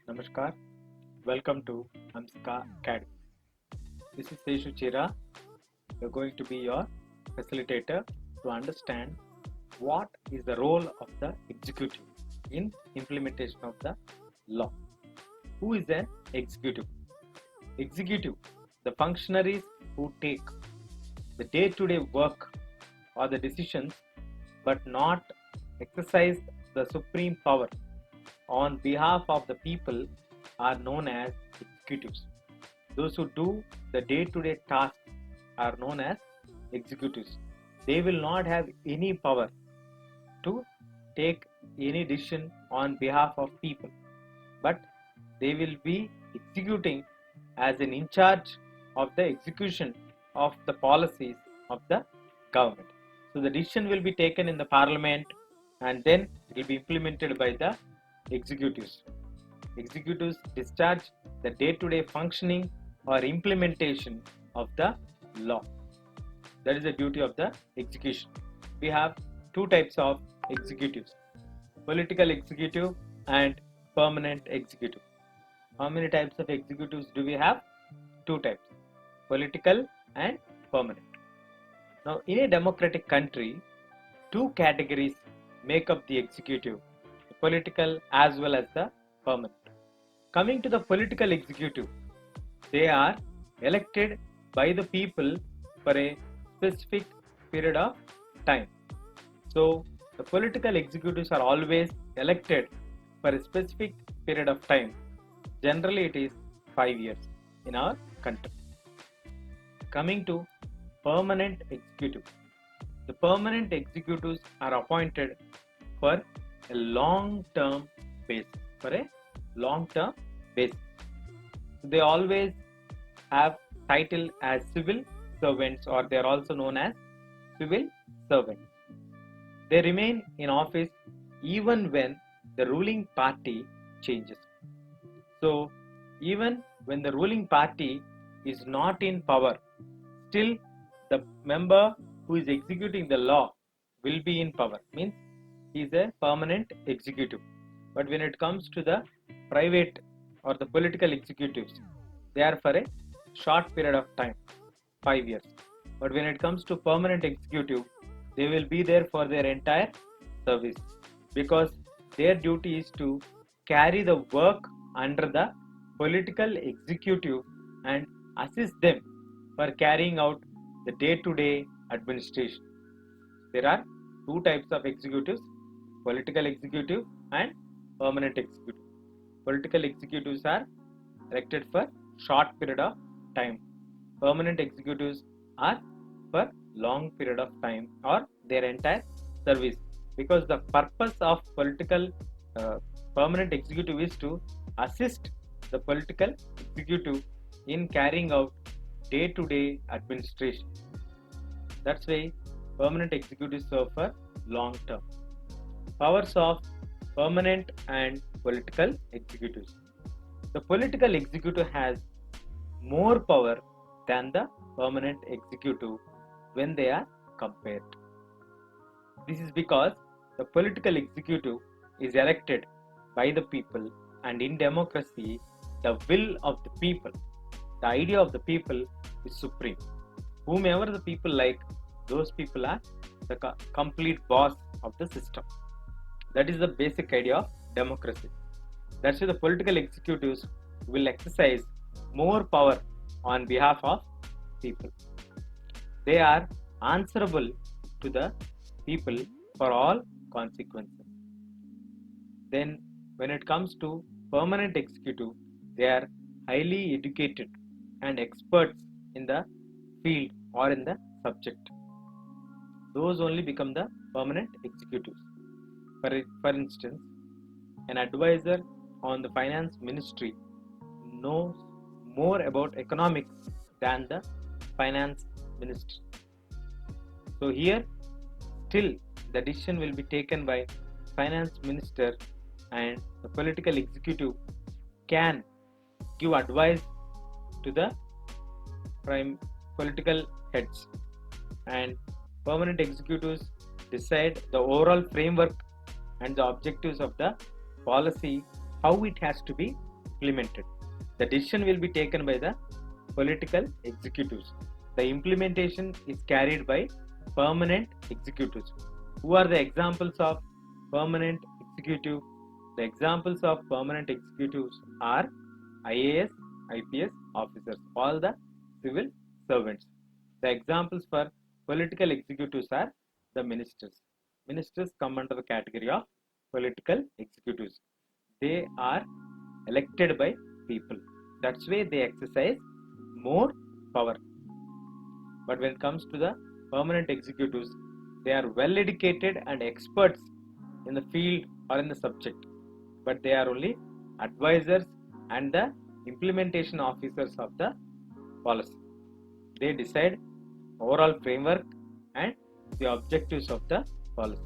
Namaskar. Welcome to Amska Academy. This is Seshu Chira. We're going to be your facilitator to understand what is the role of the executive in implementation of the law. Who is an executive? Executive, the functionaries who take the day-to-day work or the decisions but not exercise the supreme power on behalf of the people are known as executives. Those who do the day-to-day tasks are known as executives. They will not have any power to take any decision on behalf of people, but they will be executing as an in charge of the execution of the policies of the government. So the decision will be taken in the parliament and then it will be implemented by the executives. Executives discharge the day-to-day functioning or implementation of the law. That is the duty of the execution. We have two types of executives: political executive and permanent executive. How many types of executives do we have? Two types: political and permanent. Now, in a democratic country, two categories make up the executive: the political as well as the permanent. Coming to the political executive, they are elected by the people for a specific period of time. So, the political executives are always elected for a specific period of time. Generally, it is 5 years in our country. Coming to permanent executive, the permanent executives are appointed for a long-term basis. They always have title as civil servants, or they are also known as civil servants. They remain in office even when the ruling party changes. So, even when the ruling party is not in power, still the member who is executing the law will be in power. Means he is a permanent executive. But when it comes to the private or the political executives, they are for a short period of time, 5 years. But when it comes to permanent executive, they will be there for their entire service, because their duty is to carry the work under the political executive and assist them for carrying out the day-to-day administration. There are two types of executives: political executive and permanent executive. Political executives are elected for short period of time. Permanent executives are for long period of time or their entire service, because the purpose of political permanent executive is to assist the political executive in carrying out day-to-day administration. That's why permanent executives serve for long term. Powers of permanent and political executives. The political executive has more power than the permanent executive when they are compared. This is because the political executive is elected by the people, and in democracy, the will of the people, the idea of the people is supreme. Whomever the people like, those people are the complete boss of the system. That is the basic idea of democracy. That's why the political executives will exercise more power on behalf of people. They are answerable to the people for all consequences. Then, when it comes to permanent executive, they are highly educated and experts in the field or in the subject. Those only become the permanent executives. For instance, an advisor on the finance ministry knows more about economics than the finance minister. So here, still the decision will be taken by finance minister, and the political executive can give advice to the prime political heads, and permanent executives decide the overall framework and the objectives of the policy, how it has to be implemented. The decision will be taken by the political executives. The implementation is carried by permanent executives. Who are the examples of permanent executive? The examples of permanent executives are IAS, IPS officers, all the civil servants. The examples for political executives are the ministers. Ministers come under the category of political executives. They are elected by people. That's why they exercise more power. But when it comes to the permanent executives, they are well educated and experts in the field or in the subject, but they are only advisors and the implementation officers of the policy. They decide overall framework and the objectives of the policy.